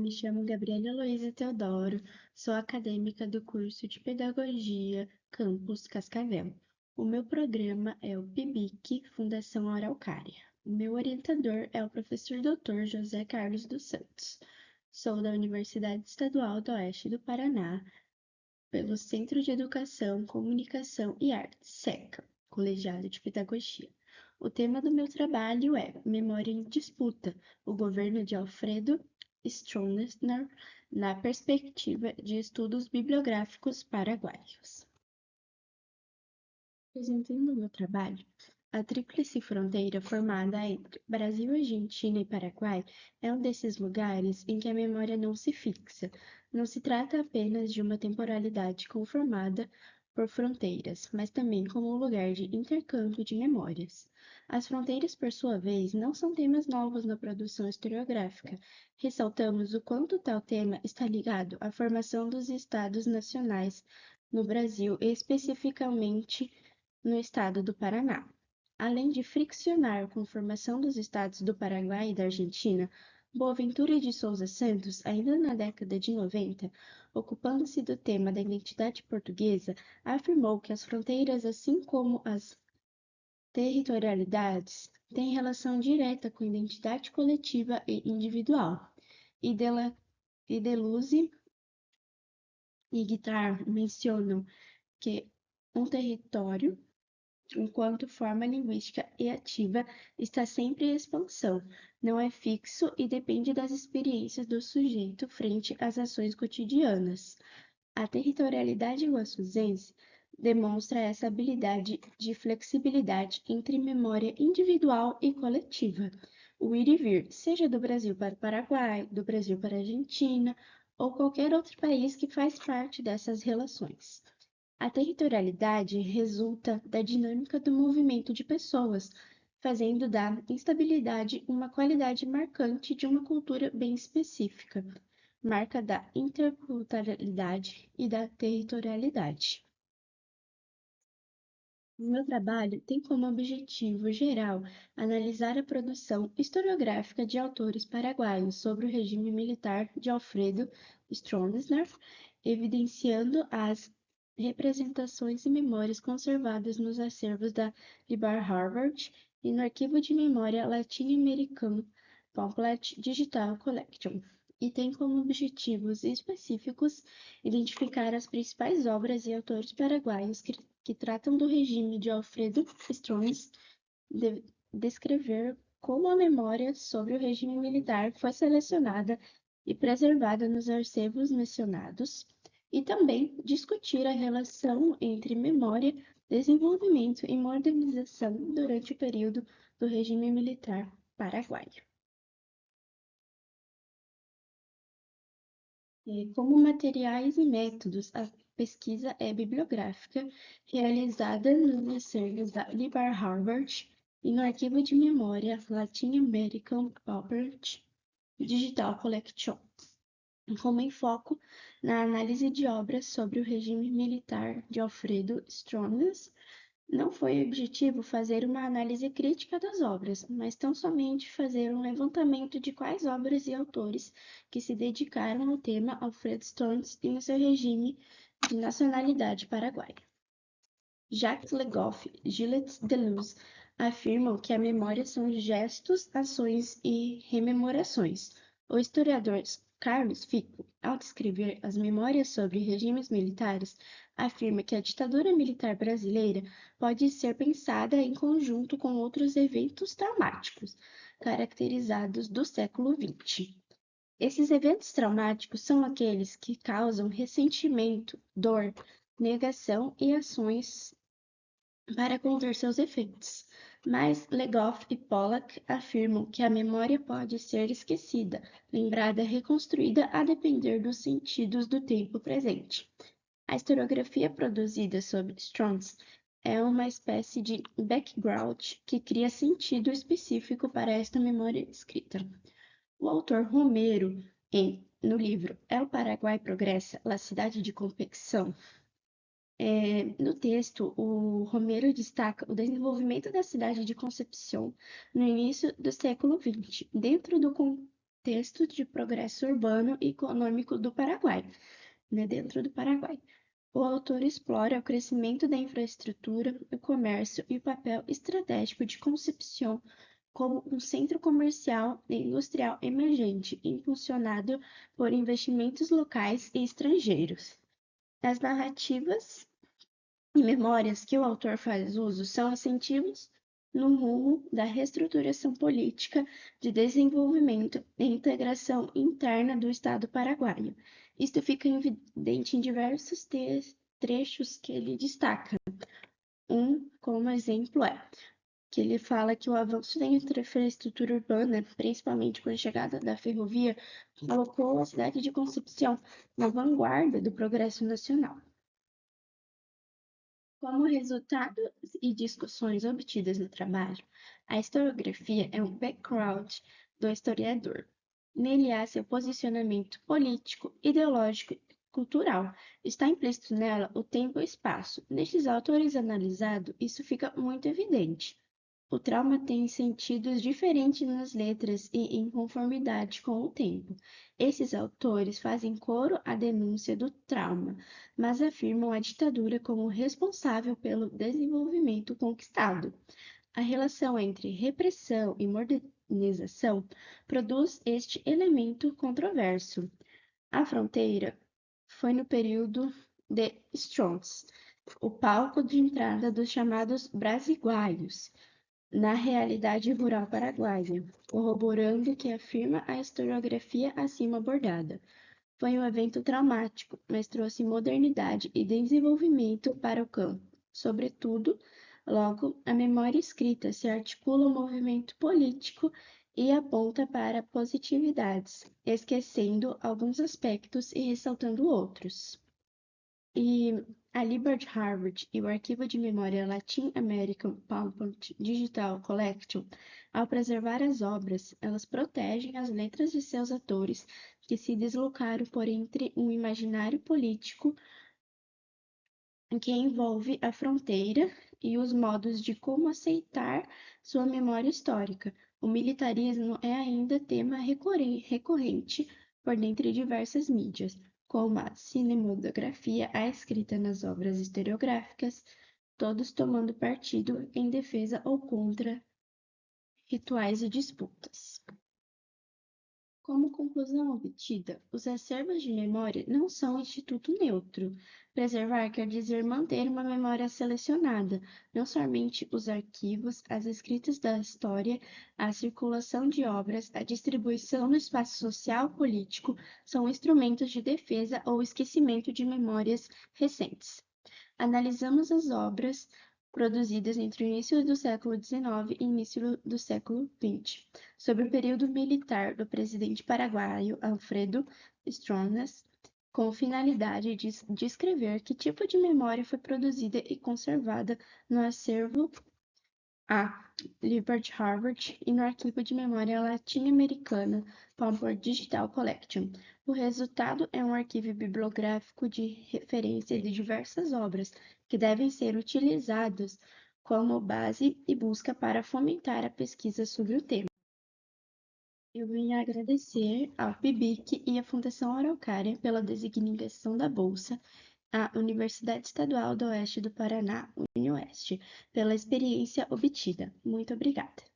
me chamo Gabriela Heloísa Teodoro, sou acadêmica do curso de Pedagogia, Campus Cascavel. O meu programa é o PIBIC, Fundação Araucária. O meu orientador é o professor Dr. José Carlos dos Santos. Sou da Universidade Estadual do Oeste do Paraná, pelo Centro de Educação, Comunicação e Artes, SECA, Colegiado de Pedagogia. O tema do meu trabalho é Memória em Disputa, o governo de Alfredo Stroessner na perspectiva de estudos bibliográficos paraguaios. Apresentando o meu trabalho, a tríplice fronteira formada entre Brasil, Argentina e Paraguai é um desses lugares em que a memória não se fixa. Não se trata apenas de uma temporalidade conformada por fronteiras, mas também como um lugar de intercâmbio de memórias. As fronteiras, por sua vez, não são temas novos na produção historiográfica. Ressaltamos o quanto tal tema está ligado à formação dos estados nacionais no Brasil, especificamente no estado do Paraná. Além de friccionar com a formação dos estados do Paraguai e da Argentina, Boaventura de Souza Santos, ainda na década de 90, ocupando-se do tema da identidade portuguesa, afirmou que as fronteiras, assim como as territorialidades, têm relação direta com a identidade coletiva e individual. E Deleuze e Guittard mencionam que um território enquanto forma linguística e ativa, está sempre em expansão, não é fixo e depende das experiências do sujeito frente às ações cotidianas. A territorialidade iguaçuzense demonstra essa habilidade de flexibilidade entre memória individual e coletiva. O ir e vir, seja do Brasil para o Paraguai, do Brasil para a Argentina ou qualquer outro país que faz parte dessas relações. A territorialidade resulta da dinâmica do movimento de pessoas, fazendo da instabilidade uma qualidade marcante de uma cultura bem específica, marca da interculturalidade e da territorialidade. O meu trabalho tem como objetivo geral analisar a produção historiográfica de autores paraguaios sobre o regime militar de Alfredo Stroessner, evidenciando as representações e memórias conservadas nos acervos da Libar Harvard e no Arquivo de Memória Latin American Pamphlet Digital Collection, e tem como objetivos específicos identificar as principais obras e autores paraguaios que tratam do regime de Alfredo Stroessner, descrever como a memória sobre o regime militar foi selecionada e preservada nos arquivos mencionados, e também discutir a relação entre memória, desenvolvimento e modernização durante o período do regime militar paraguaio. Como materiais e métodos, a pesquisa é bibliográfica, realizada nos acervos da Libar Harvard e no Arquivo de Memória Latin American Property Digital Collection, como enfoco na análise de obras sobre o regime militar de Alfredo Stroessner. Não foi objetivo fazer uma análise crítica das obras, mas tão somente fazer um levantamento de quais obras e autores que se dedicaram ao tema Alfred Stones e no seu regime de nacionalidade paraguaia. Jacques Le Goff e Gilles Deleuze afirmam que a memória são gestos, ações e rememorações. O historiador Carlos Fico, ao descrever as memórias sobre regimes militares, afirma que a ditadura militar brasileira pode ser pensada em conjunto com outros eventos traumáticos, caracterizados do século XX. Esses eventos traumáticos são aqueles que causam ressentimento, dor, negação e ações para conter seus efeitos. Mas Legoff e Pollack afirmam que a memória pode ser esquecida, lembrada, reconstruída a depender dos sentidos do tempo presente. A historiografia produzida sobre Stroessner é uma espécie de background que cria sentido específico para esta memória escrita. O autor Romero, no livro El Paraguai Progressa, La Cidade de Concepción, no texto, o Romero destaca o desenvolvimento da cidade de Concepción no início do século XX, dentro do contexto de progresso urbano e econômico do Paraguai, né, dentro do Paraguai. O autor explora o crescimento da infraestrutura, o comércio e o papel estratégico de Concepción como um centro comercial e industrial emergente, impulsionado por investimentos locais e estrangeiros. As narrativas e memórias que o autor faz uso são incentivos no rumo da reestruturação política, de desenvolvimento e integração interna do Estado paraguaio. Isto fica evidente em diversos trechos que ele destaca. Como exemplo, que ele fala que o avanço da infraestrutura urbana, principalmente com a chegada da ferrovia, colocou a cidade de Concepción na vanguarda do progresso nacional. Como resultado e discussões obtidas no trabalho, a historiografia é um background do historiador. Nele há seu posicionamento político, ideológico e cultural. Está implícito nela o tempo e o espaço. Nestes autores analisados, isso fica muito evidente. O trauma tem sentidos diferentes nas letras e em conformidade com o tempo. Esses autores fazem coro à denúncia do trauma, mas afirmam a ditadura como responsável pelo desenvolvimento conquistado. A relação entre repressão e modernização produz este elemento controverso. A fronteira foi no período de Strongs, o palco de entrada dos chamados brasiguaios na realidade rural paraguaia, corroborando o que afirma a historiografia acima abordada. Foi um evento traumático, mas trouxe modernidade e desenvolvimento para o campo. Sobretudo, logo, a memória escrita se articula ao movimento político e aponta para positividades, esquecendo alguns aspectos e ressaltando outros. E a Liberty Harvard e o Arquivo de Memória Latin American PowerPoint Digital Collection, ao preservar as obras, elas protegem as letras de seus autores que se deslocaram por entre um imaginário político que envolve a fronteira e os modos de como aceitar sua memória histórica. O militarismo é ainda tema recorrente por dentre diversas mídias, como a cinematografia, a escrita nas obras historiográficas, todos tomando partido em defesa ou contra rituais e disputas. Como conclusão obtida, os acervos de memória não são um instituto neutro. Preservar quer dizer manter uma memória selecionada, não somente os arquivos, as escritas da história, a circulação de obras, a distribuição no espaço social político são instrumentos de defesa ou esquecimento de memórias recentes. Analisamos as obras produzidas entre o início do século XIX e início do século XX, sobre o período militar do presidente paraguaio Alfredo Stroessner, com finalidade de descrever que tipo de memória foi produzida e conservada no acervo a Liberty Harvard e no Arquivo de Memória Latino-Americana PowerPoint Digital Collection. O resultado é um arquivo bibliográfico de referência de diversas obras que devem ser utilizados como base e busca para fomentar a pesquisa sobre o tema. Eu venho agradecer ao PIBIC e à Fundação Araucária pela designação da bolsa, à Universidade Estadual do Oeste do Paraná, UniOeste, pela experiência obtida. Muito obrigada.